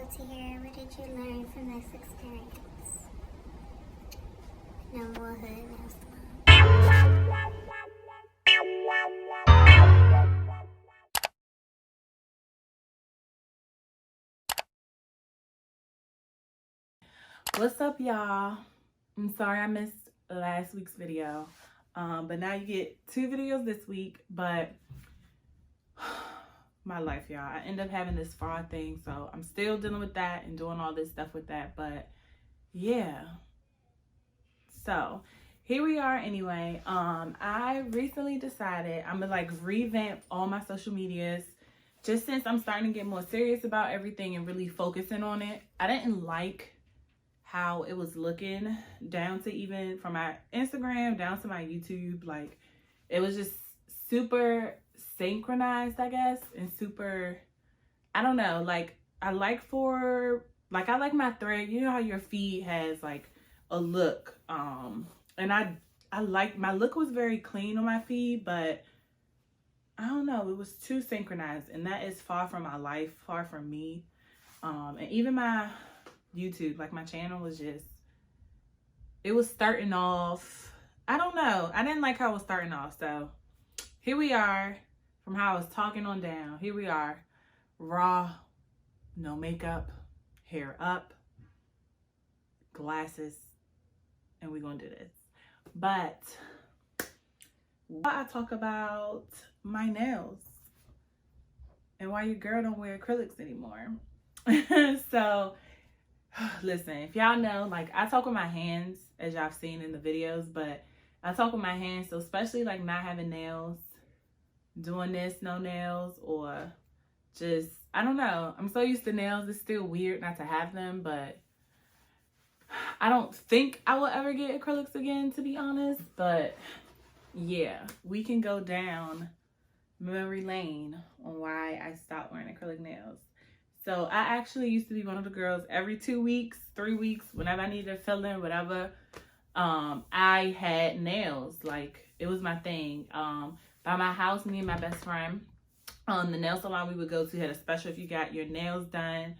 Taahira, what did you learn from this experience? No more hood, no salon. What's up, y'all? I'm sorry I missed last week's video, but now you get 2 videos this week. But my life, y'all, I end up having this fraud thing, so I'm still dealing with that and doing all this stuff with that. But yeah, so here we are anyway. I recently decided I'm gonna like revamp all my social medias, just since I'm starting to get more serious about everything and really focusing on it. I didn't like how it was looking, down to even from my Instagram down to my YouTube. Like, it was just super synchronized, I guess, and super, I don't know, like I like my thread. You know how your feed has like a look, and I like my look was very clean on my feed, but I don't know, it was too synchronized, and that is far from my life, far from me. And even my YouTube, like my channel was just, it was starting off, I don't know, I didn't like how it was starting off. So here we are, from how I was talking on down, here we are, raw, no makeup, hair up, glasses, and we're gonna do this. But I talk about my nails and why your girl don't wear acrylics anymore. So listen, if y'all know, like I talk with my hands, as y'all have seen in the videos, but I talk with my hands. So especially like not having nails, doing this, no nails, or just, I don't know. I'm so used to nails. It's still weird not to have them, but I don't think I will ever get acrylics again, to be honest. But yeah, we can go down memory lane on why I stopped wearing acrylic nails. So I actually used to be one of the girls every 2 weeks, 3 weeks, whenever I needed to fill in, whatever, I had nails. Like, it was my thing. By my house, me and my best friend, the nail salon we would go to had a special if you got your nails done,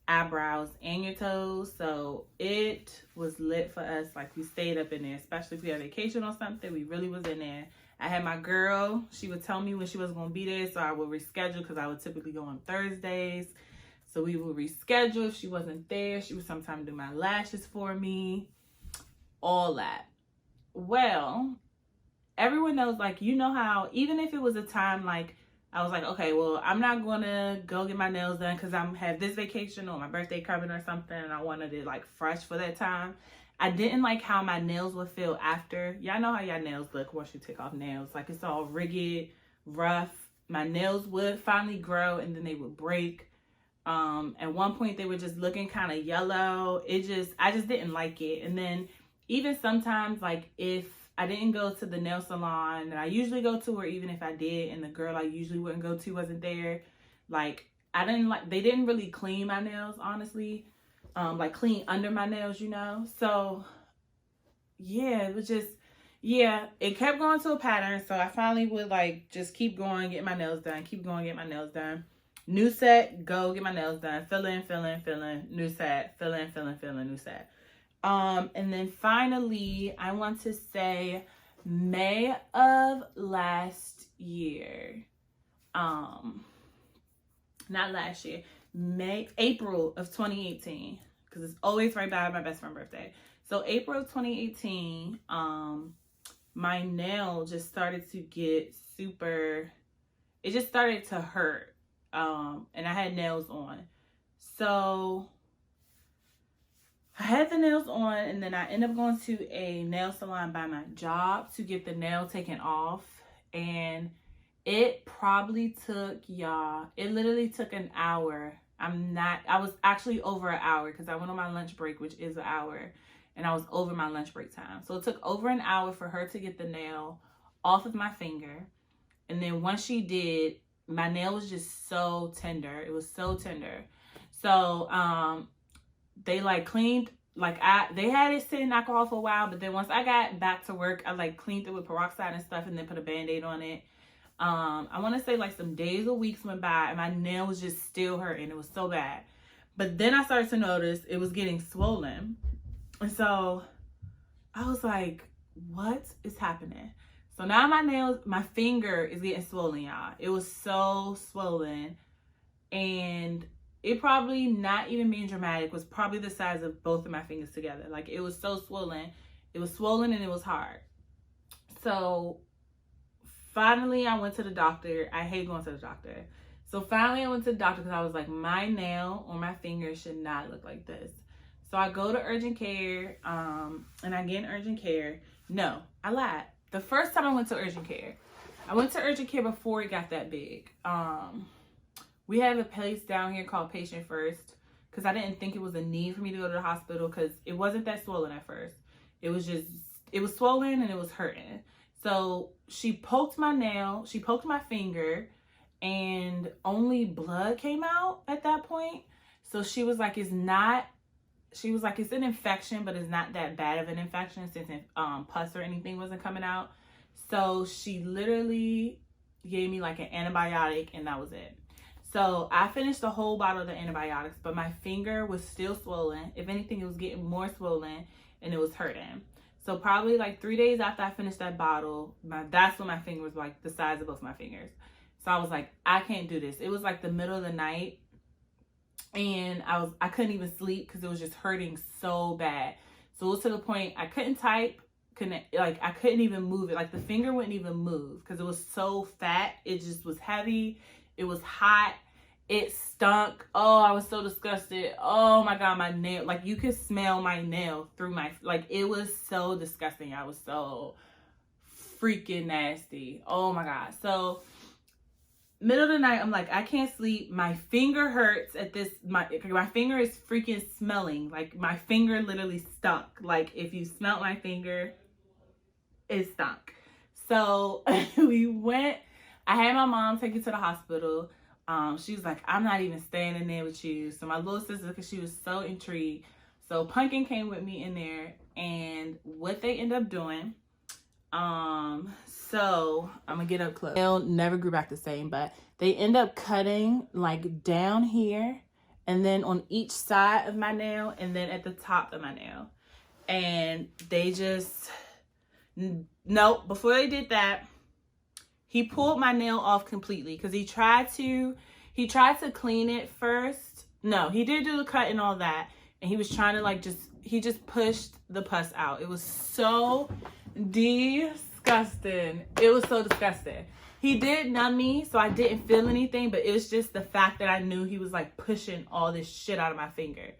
eyebrows, and your toes. So it was lit for us. Like, we stayed up in there, especially if we had vacation or something. We really was in there. I had my girl. She would tell me when she was going to be there, so I would reschedule, because I would typically go on Thursdays. So we would reschedule if she wasn't there. She would sometimes do my lashes for me, all that. Well, everyone knows, like, you know how, even if it was a time, like, I was like, okay, well, I'm not going to go get my nails done because I have this vacation or my birthday coming or something, and I wanted it, like, fresh for that time. I didn't like how my nails would feel after. Y'all know how y'all nails look once you take off nails. Like, it's all rigid, rough. My nails would finally grow, and then they would break. At one point they were just looking kind of yellow. I just didn't like it. And then even sometimes, like, if I didn't go to the nail salon that I usually go to, or even if I did and the girl I usually wouldn't go to wasn't there, like, they didn't really clean my nails, honestly. Like, clean under my nails, you know? So yeah, it was just, yeah, it kept going to a pattern. So I finally would, like, just keep going, get my nails done, keep going, get my nails done. New set, go get my nails done, fill in, new set, fill in, new set. And then finally, I want to say May of last year, not last year, April of 2018, because it's always right by my best friend's birthday. So April of 2018, my nail just started to get super, it just started to hurt. And I had nails on. So I had the nails on, and then I ended up going to a nail salon by my job to get the nail taken off. And it probably took, y'all, it literally took an hour. I was actually over an hour, because I went on my lunch break, which is an hour, and I was over my lunch break time. So it took over an hour for her to get the nail off of my finger. And then once she did, my nail was just so tender. It was so tender. So they like cleaned, like they had it sitting in alcohol for a while, but then once I got back to work, I like cleaned it with peroxide and stuff, and then put a band-aid on it. I want to say like some days or weeks went by, and my nail was just still hurting. It was so bad. But then I started to notice it was getting swollen. And so I was like, what is happening? So now my finger is getting swollen, y'all. It was so swollen. And it probably, not even being dramatic, was probably the size of both of my fingers together. Like, it was so swollen. It was swollen and it was hard. So finally I went to the doctor. I hate going to the doctor. So finally I went to the doctor because I was like, my nail on my finger should not look like this. So I go to urgent care, and I get in urgent care. No, I lied. The first time I went to urgent care before it got that big. We have a place down here called Patient First because I didn't think it was a need for me to go to the hospital because it wasn't that swollen at first. It was swollen and it was hurting. So she poked my nail, she poked my finger, and only blood came out at that point. So she was like, it's an infection, but it's not that bad of an infection since pus or anything wasn't coming out. So she literally gave me like an antibiotic and that was it. So I finished the whole bottle of the antibiotics, but my finger was still swollen. If anything, it was getting more swollen and it was hurting. So probably like 3 days after I finished that bottle, that's when my finger was like the size of both my fingers. So I was like, I can't do this. It was like the middle of the night and I couldn't even sleep because it was just hurting so bad. So it was to the point I couldn't type, I couldn't even move it. Like the finger wouldn't even move because it was so fat. It just was heavy. It was hot. It stunk. Oh, I was so disgusted. Oh my God, my nail. Like you could smell my nail through it was so disgusting. I was so freaking nasty. Oh my God. So middle of the night, I'm like, I can't sleep. My finger hurts at this. My finger is freaking smelling. Like my finger literally stunk. Like if you smelled my finger, it stunk. So we went. I had my mom take it to the hospital. She was like, I'm not even staying in there with you. So my little sister, because she was so intrigued. So Pumpkin came with me in there. And what they end up doing, so I'm gonna get up close. Nail never grew back the same, but they end up cutting like down here and then on each side of my nail and then at the top of my nail. And they just, no, before they did that, he pulled my nail off completely because he tried to clean it first. No, he did do the cut and all that. And he was trying to he just pushed the pus out. It was so disgusting. It was so disgusting. He did numb me, so I didn't feel anything, but it was just the fact that I knew he was like pushing all this shit out of my finger.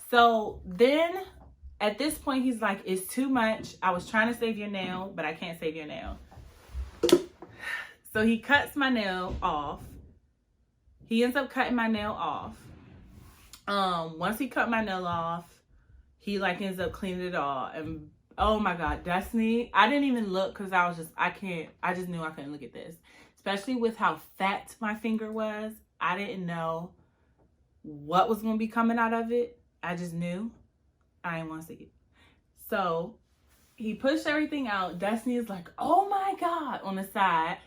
So then at this point, he's like, it's too much. I was trying to save your nail, but I can't save your nail. So he cuts my nail off. He ends up cutting my nail off. Once he cut my nail off, he ends up cleaning it all. And oh my God, Destiny, I didn't even look because I just knew I couldn't look at this. Especially with how fat my finger was. I didn't know what was going to be coming out of it. I just knew. I didn't want to see it. So he pushed everything out. Destiny is like, oh my God, on the side.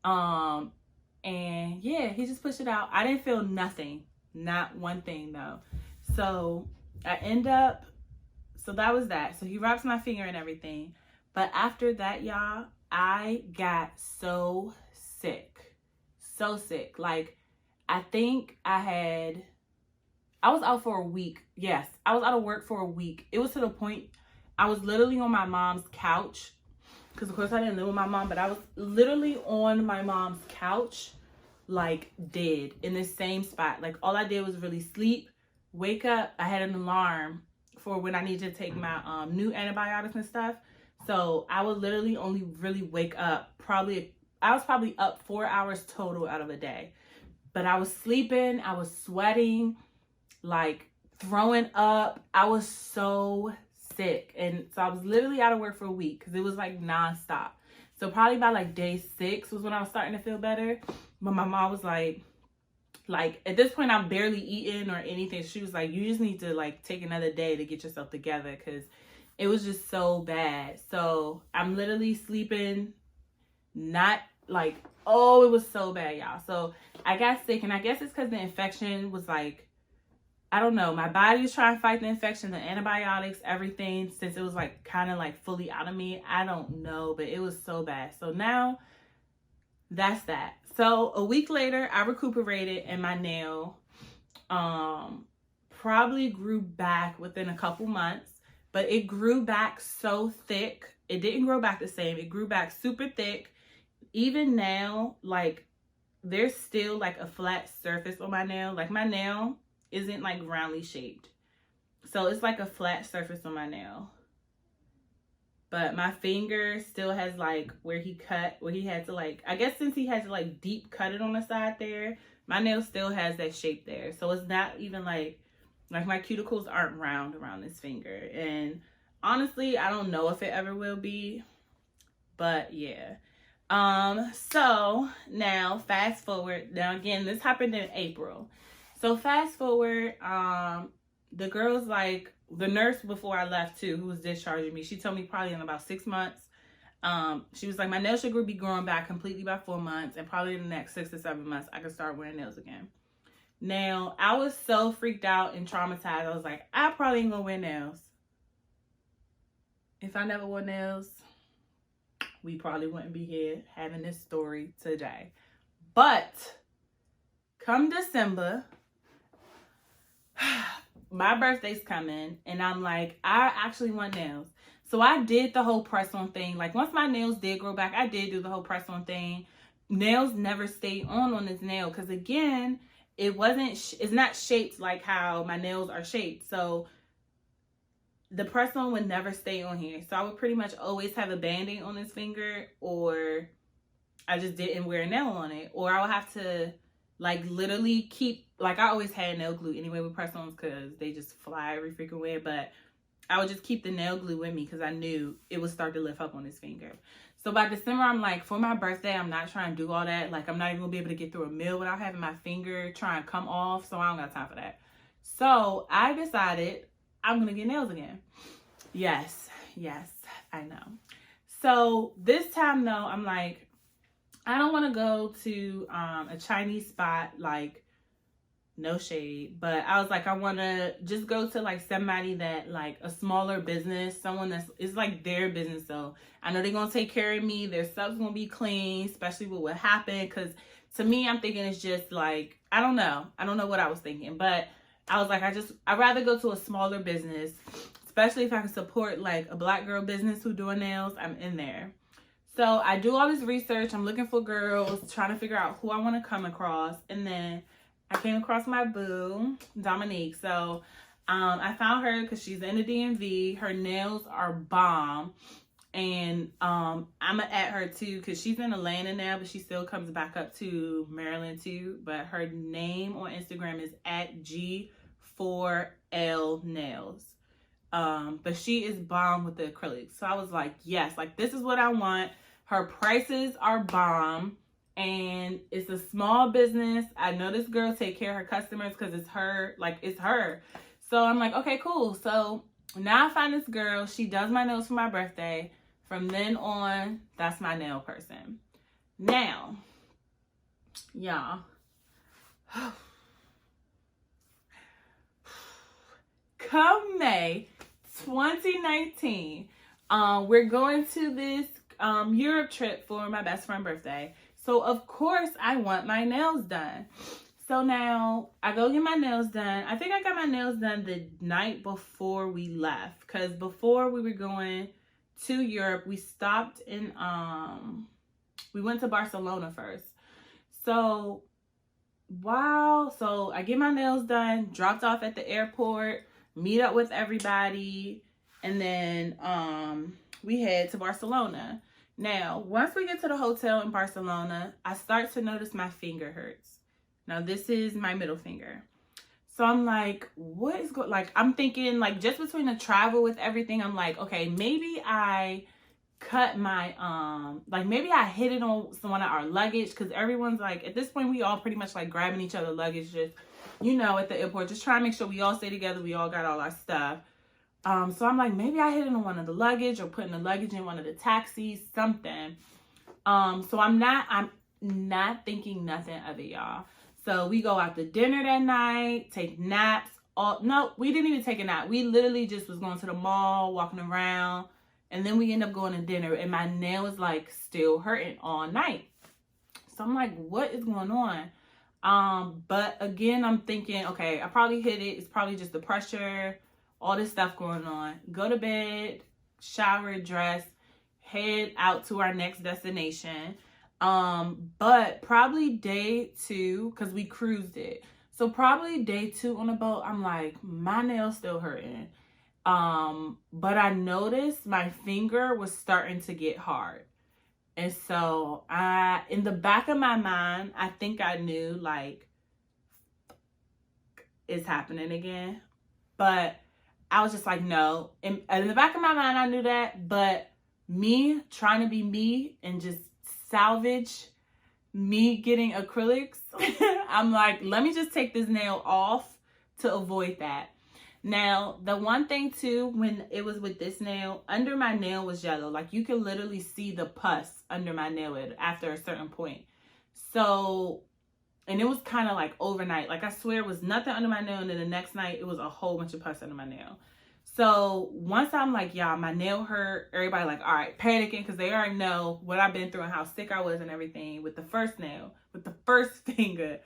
And yeah, he just pushed it out. I didn't feel nothing, not one thing though. So so that was that. So he wraps my finger and everything. But after that, y'all, I got so sick. So sick. Like, I think I was out for a week. Yes, I was out of work for a week. It was to the point I was literally on my mom's couch. Because, of course, I didn't live with my mom. But I was literally on my mom's couch, like, dead. In the same spot. Like, all I did was really sleep, wake up. I had an alarm for when I needed to take my new antibiotics and stuff. So, I would literally only really wake up. I was probably up 4 hours total out of a day. But I was sleeping. I was sweating. Like, throwing up. I was so sick. And so I was literally out of work for a week because it was like nonstop. So probably by like day 6 was when I was starting to feel better. But my mom was like at this point I'm barely eating or anything. She was like, you just need to like take another day to get yourself together because it was just so bad. So I'm literally sleeping, not like, oh, it was so bad, y'all. So I got sick, and I guess it's because the infection was like I don't know, my body was trying to fight the infection, the antibiotics, everything, since it was like kind of like fully out of me. I don't know, but it was so bad. So now that's that. So a week later, I recuperated and my nail probably grew back within a couple months, but it grew back so thick. It didn't grow back the same. It grew back super thick. Even now, like, there's still like a flat surface on my nail. Like, my nail isn't like roundly shaped. So it's like a flat surface on my nail. But my finger still has like where he had to like, I guess since he had to like deep cut it on the side there, my nail still has that shape there. So it's not even like my cuticles aren't round around this finger. And honestly, I don't know if it ever will be, but yeah. So now fast forward. Now again, this happened in April. So fast forward, the girl's like, the nurse before I left too, who was discharging me, she told me probably in about 6 months, she was like, my nail should be growing back completely by 4 months, and probably in the next 6 to 7 months, I could start wearing nails again. Now, I was so freaked out and traumatized. I was like, I probably ain't gonna wear nails. If I never wore nails, we probably wouldn't be here having this story today. But come December, my birthday's coming, and I'm like, I actually want nails. So I did the whole press-on thing. Like, once my nails did grow back, I did do the whole press-on thing. Nails never stayed on this nail because, again, it's not shaped like how my nails are shaped. So the press-on would never stay on here. So I would pretty much always have a band-aid on this finger, or I just didn't wear a nail on it. Or I would have to like literally keep, like, I always had nail glue anyway with press-ons because they just fly every freaking way. But I would just keep the nail glue with me because I knew it would start to lift up on this finger. So by December, I'm like, for my birthday, I'm not trying to do all that. Like, I'm not even gonna be able to get through a meal without having my finger try and come off. So I don't got time for that. So I decided I'm gonna get nails again. Yes, I know. So this time though, I'm like, I don't want to go to a Chinese spot, like, no shade, but I was like, I want to just go to like somebody that, like, a smaller business, someone it's like their business. So I know they're going to take care of me. Their stuff's going to be clean, especially with what happened. Because to me, I'm thinking it's just like, I don't know what I was thinking, but I was like, I'd rather go to a smaller business, especially if I can support like a Black girl business who doing nails. I'm in there. So I do all this research. I'm looking for girls, trying to figure out who I want to come across. And then I came across my boo, Dominique. So I found her because she's in the DMV. Her nails are bomb. And I'm going to add her too because she's in Atlanta now, but she still comes back up to Maryland too. But her name on Instagram is @G4L-Nails. But she is bomb with the acrylics. So I was like, yes, like, this is what I want. Her prices are bomb, and it's a small business. I know this girl take care of her customers because it's her. So I'm like, okay, cool. So now I find this girl. She does my nails for my birthday. From then on, that's my nail person. Now, y'all, come May 2019, we're going to this Europe trip for my best friend's birthday. So of course I want my nails done. So now I go get my nails done. I think I got my nails done the night before we left, because before we were going to Europe, we stopped in we went to Barcelona first. So I get my nails done, dropped off at the airport, meet up with everybody, and then we head to Barcelona. Now, once we get to the hotel in Barcelona, I start to notice my finger hurts. Now, this is my middle finger. So I'm like, what is going, like, I'm thinking, like, just between the travel with everything, I'm like, okay, maybe I cut my, like, maybe I hit it on one of our luggage, because everyone's like, at this point, we all pretty much like grabbing each other's luggage, just, you know, at the airport, just trying to make sure we all stay together, we all got all our stuff. So I'm like, maybe I hit it on one of the luggage, or putting the luggage in one of the taxis, something. So I'm not thinking nothing of it, y'all. So we go out to dinner that night, take naps, No, we didn't even take a nap. We literally just was going to the mall, walking around, and then we end up going to dinner, and my nail is like still hurting all night. So I'm like, what is going on? But again, I'm thinking, okay, I probably hit it. It's probably just the pressure, all this stuff going on. Go to bed, shower, dress, head out to our next destination. But probably day 2, because we cruised it. So probably day 2 on the boat, I'm like, my nail's still hurting. But I noticed my finger was starting to get hard. And so in the back of my mind, I think I knew like it's happening again. But I was just like, no. In the back of my mind, I knew that. But me trying to be me and just salvage me getting acrylics, I'm like, let me just take this nail off to avoid that. Now, the one thing too, when it was with this nail, under my nail was yellow. Like you can literally see the pus under my nail after a certain point. So, and it was kind of like overnight. Like I swear it was nothing under my nail, and then the next night it was a whole bunch of pus under my nail. So once I'm like, y'all, my nail hurt, everybody like, all right, panicking, because they already know what I've been through and how sick I was and everything with the first nail, with the first finger.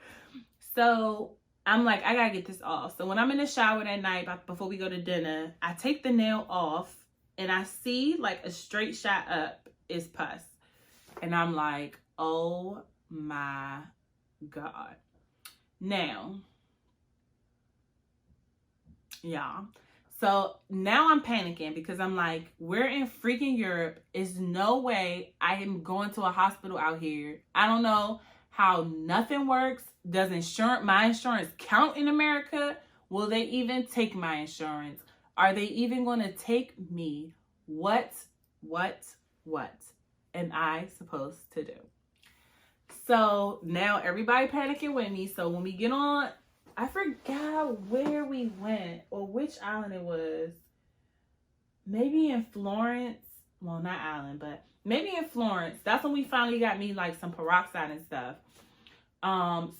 So I'm like, I gotta get this off. So when I'm in the shower that night before we go to dinner, I take the nail off and I see like a straight shot up is pus. And I'm like, oh my God. Now, y'all. So now I'm panicking because I'm like, we're in freaking Europe. There's no way I am going to a hospital out here. I don't know how nothing works. Does my insurance count in America? Will they even take my insurance? Are they even going to take me? What am I supposed to do? So now everybody panicking with me. So when we get on, I forgot where we went or which island it was. Maybe in Florence. Well, not island, but maybe in Florence. That's when we finally got me like some peroxide and stuff.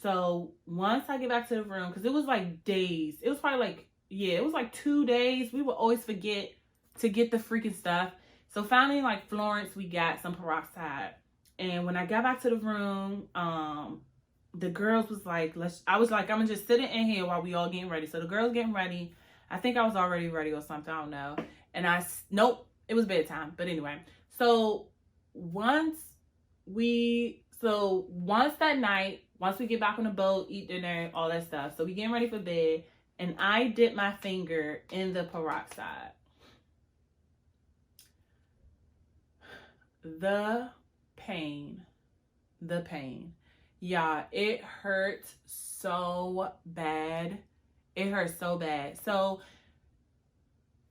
So once I get back to the room, because it was like days. It was probably like, it was like 2 days. We would always forget to get the freaking stuff. So finally, like Florence, we got some peroxide. And when I got back to the room, the girls was like, I was like, I'm gonna just sit in here while we all getting ready. So the girls getting ready. I think I was already ready or something. I don't know. And nope, it was bedtime. But anyway, so once that night, once we get back on the boat, eat dinner, all that stuff. So we getting ready for bed. And I dipped my finger in the peroxide. The pain. Yeah, it hurt so bad. It hurt so bad. So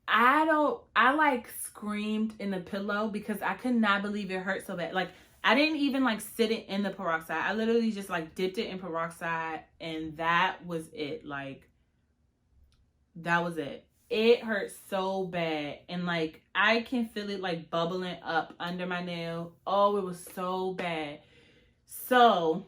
I like screamed in the pillow because I could not believe it hurt so bad. Like I didn't even like sit it in the peroxide. I literally just like dipped it in peroxide and that was it. Like that was it. It hurt so bad. And like I can feel it like bubbling up under my nail. Oh, it was so bad. So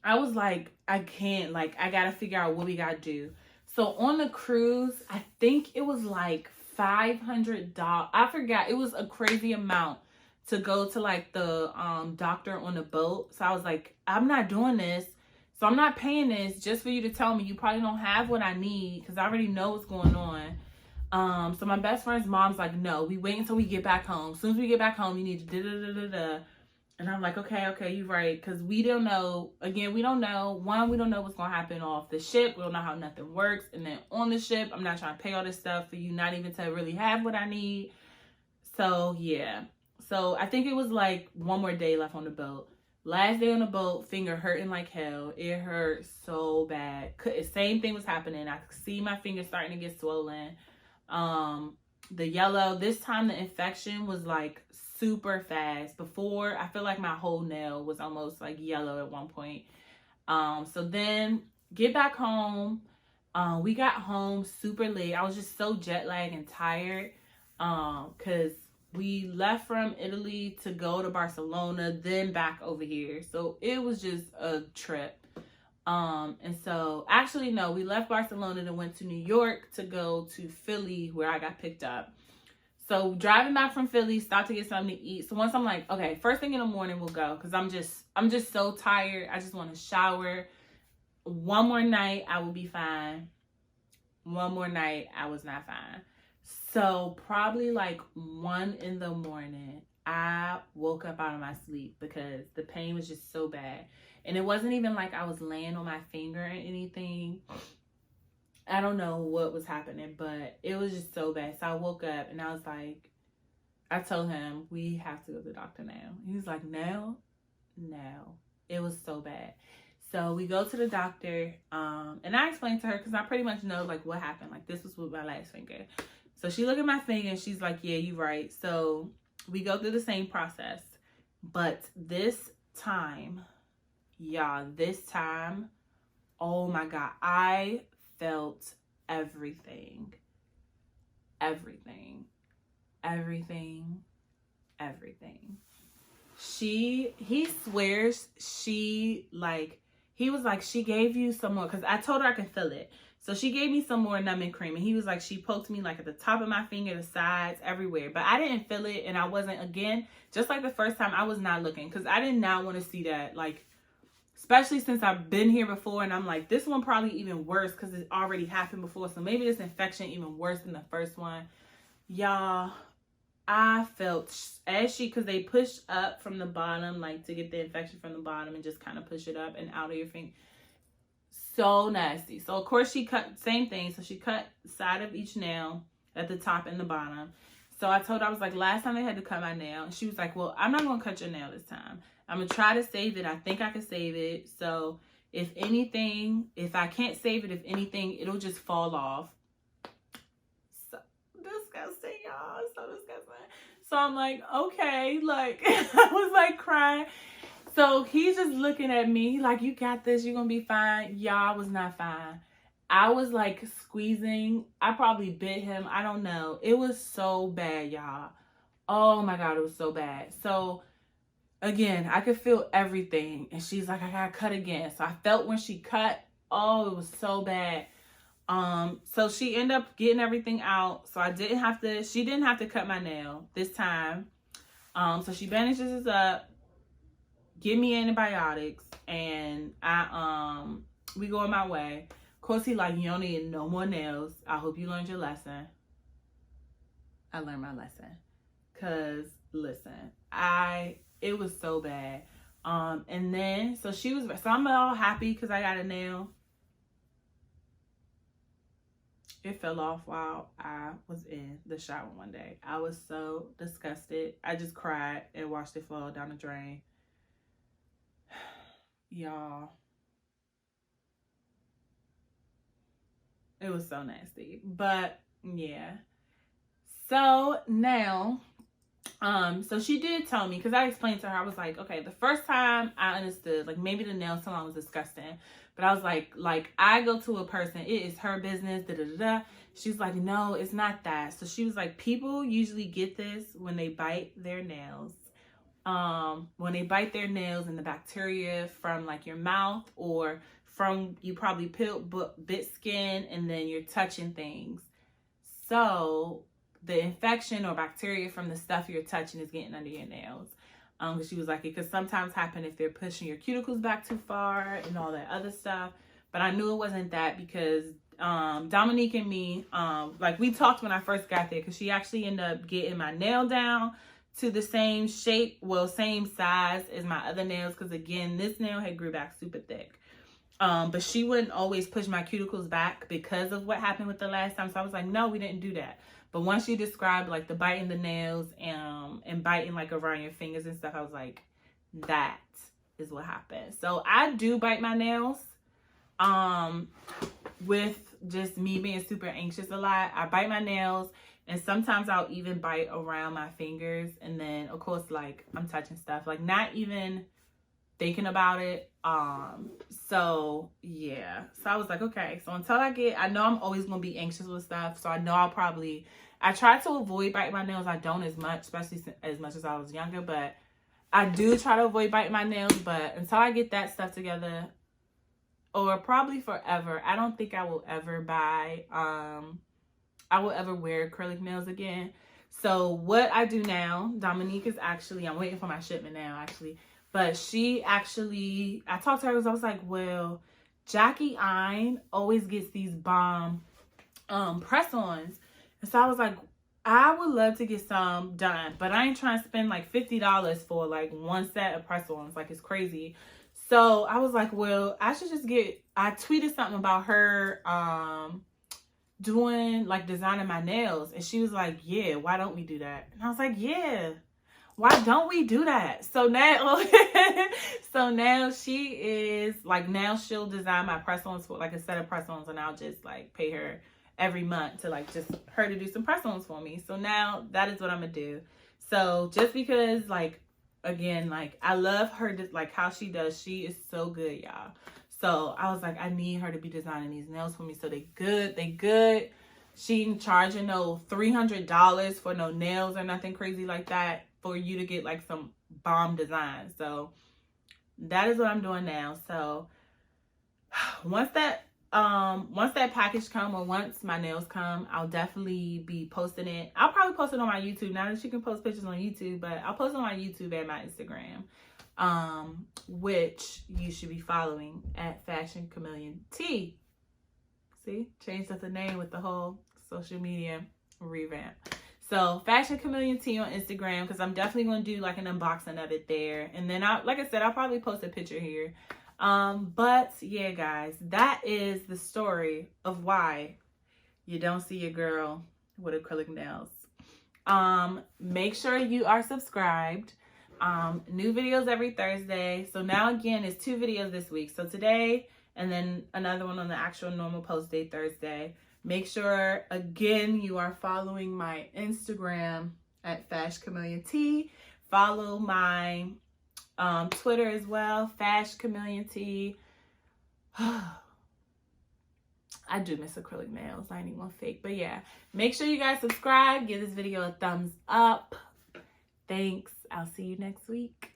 I was like, I can't, like, I gotta figure out what we gotta do. So on the cruise, I think it was like $500. I forgot. It was a crazy amount to go to like the doctor on the boat. So I was like, I'm not doing this. So I'm not paying this just for you to tell me you probably don't have what I need because I already know what's going on. So my best friend's mom's like, no, we wait until we get back home. As soon as we get back home, you need to da-da-da-da-da. And I'm like, okay, you're right. Because we don't know. Again, we don't know. One, we don't know what's going to happen off the ship. We don't know how nothing works. And then on the ship, I'm not trying to pay all this stuff for you not even to really have what I need. So, yeah. So, I think it was like one more day left on the boat. Last day on the boat, finger hurting like hell. It hurt so bad. Same thing was happening. I could see my finger starting to get swollen. The yellow. This time, the infection was like super fast. Before, I feel like my whole nail was almost like yellow at one point. So then get back home. We got home super late. I was just so jet lagged and tired. Cause we left from Italy to go to Barcelona, then back over here. So it was just a trip. And so actually, no, we left Barcelona and went to New York to go to Philly where I got picked up. So driving back from Philly, stopped to get something to eat. So once I'm like, okay, first thing in the morning we'll go, because I'm just so tired. I just want to shower. One more night, I will be fine. One more night, I was not fine. So probably like 1 in the morning, I woke up out of my sleep because the pain was just so bad. And it wasn't even like I was laying on my finger or anything. I don't know what was happening, but it was just so bad. So I woke up and I was like, I told him, we have to go to the doctor now. He was like, no. It was so bad. So we go to the doctor, and I explained to her, because I pretty much know like what happened. Like, this was with my last finger. So she looked at my finger and she's like, yeah, you're right. So we go through the same process. But this time, y'all, oh my God, I felt everything. He swears he was like, she gave you some more, because I told her I could feel it. So she gave me some more numbing cream, and he was like, she poked me like at the top of my finger, the sides, everywhere. But I didn't feel it, and I wasn't, again, just like the first time, I was not looking, because I did not want to see that. Like, especially since I've been here before, and I'm like, this one probably even worse because it already happened before. So maybe this infection even worse than the first one. Y'all, I felt because they push up from the bottom, like to get the infection from the bottom and just kind of push it up and out of your finger. So nasty. So of course she cut, same thing. So she cut the side of each nail at the top and the bottom. So I told her, I was like, last time they had to cut my nail. And she was like, well, I'm not going to cut your nail this time. I'm going to try to save it. I think I can save it. So if anything, if I can't save it, if anything, it'll just fall off. So disgusting, y'all. So disgusting. So I'm like, okay. Like, I was like crying. So he's just looking at me like, you got this. You're going to be fine. Y'all, I was not fine. I was like squeezing. I probably bit him. I don't know. It was so bad, y'all. Oh my God, it was so bad. So again, I could feel everything. And she's like, I gotta cut again. So I felt when she cut, oh, it was so bad. So she ended up getting everything out. So she didn't have to cut my nail this time. So she bandages us up, give me antibiotics, and we go on my way. Of course, he like, you don't need no more nails. I hope you learned your lesson. I learned my lesson. Cause listen, it was so bad. And then, so I'm all happy because I got a nail. It fell off while I was in the shower one day. I was so disgusted. I just cried and watched it fall down the drain. Y'all. It was so nasty. But yeah. So now, so she did tell me, because I explained to her, I was like, okay, the first time I understood, like maybe the nail salon was disgusting, but I was like I go to a person, it is her business, da da da da. She's like, no, it's not that. So she was like, people usually get this when they bite their nails. When they bite their nails, and the bacteria from like your mouth, or from, you probably bit skin, and then you're touching things. So the infection or bacteria from the stuff you're touching is getting under your nails. Because she was like, it could sometimes happen if they're pushing your cuticles back too far and all that other stuff. But I knew it wasn't that, because Dominique and me, like we talked when I first got there, because she actually ended up getting my nail down to the same shape, well, same size as my other nails, because again, this nail had grew back super thick. But she wouldn't always push my cuticles back because of what happened with the last time. So I was like, no, we didn't do that. But once you described like the biting the nails and biting like around your fingers and stuff, I was like, that is what happened. So I do bite my nails with just me being super anxious a lot. I bite my nails, and sometimes I'll even bite around my fingers. And then of course, like I'm touching stuff, like not even thinking about it. So yeah, so I was like, okay, so until I know I'm always gonna be anxious with stuff, so I know I try to avoid biting my nails. I don't as much, especially as much as I was younger, but I do try to avoid biting my nails. But until I get that stuff together, or probably forever, I don't think I will ever buy, I will ever wear acrylic nails again. So what I do now, Dominique is actually, I'm waiting for my shipment now actually, but she actually, I talked to her because I was like, well, Jackie Ein always gets these bomb press-ons. And so I was like, I would love to get some done, but I ain't trying to spend like $50 for like one set of press-ons. Like, it's crazy. So I was like, well, I should just get, I tweeted something about her doing like designing my nails, and she was like, yeah, why don't we do that? And I was like, yeah, why don't we do that? So now so now she is like, now she'll design my press-ons for like a set of press-ons, and I'll just like pay her every month to like just her to do some press-ons for me. So now that is what I'm gonna do. So just because, like, again, like, I love her, like how she does, she is so good, y'all. So I was like, I need her to be designing these nails for me. So they good. She ain't charging no $300 for no nails or nothing crazy like that for you to get like some bomb design. So that is what I'm doing now. So once that package come, or once my nails come, I'll definitely be posting it. I'll probably post it on my YouTube now that you can post pictures on YouTube, but I'll post it on my YouTube and my Instagram, which you should be following at Fashion Chameleon T. See, changed up the name with the whole social media revamp. So Fashion Chameleon T on Instagram, because I'm definitely going to do like an unboxing of it there. And then like I said, I'll probably post a picture here. But yeah, guys, that is the story of why you don't see your girl with acrylic nails. Make sure you are subscribed. New videos every Thursday. So now again, it's 2 videos this week. So today, and then another one on the actual normal post day Thursday. Make sure, again, you are following my Instagram at Fashion Chameleon T. Follow my Twitter as well, Fashion Chameleon T. I do miss acrylic nails. I ain't even fake. But yeah, make sure you guys subscribe. Give this video a thumbs up. Thanks. I'll see you next week.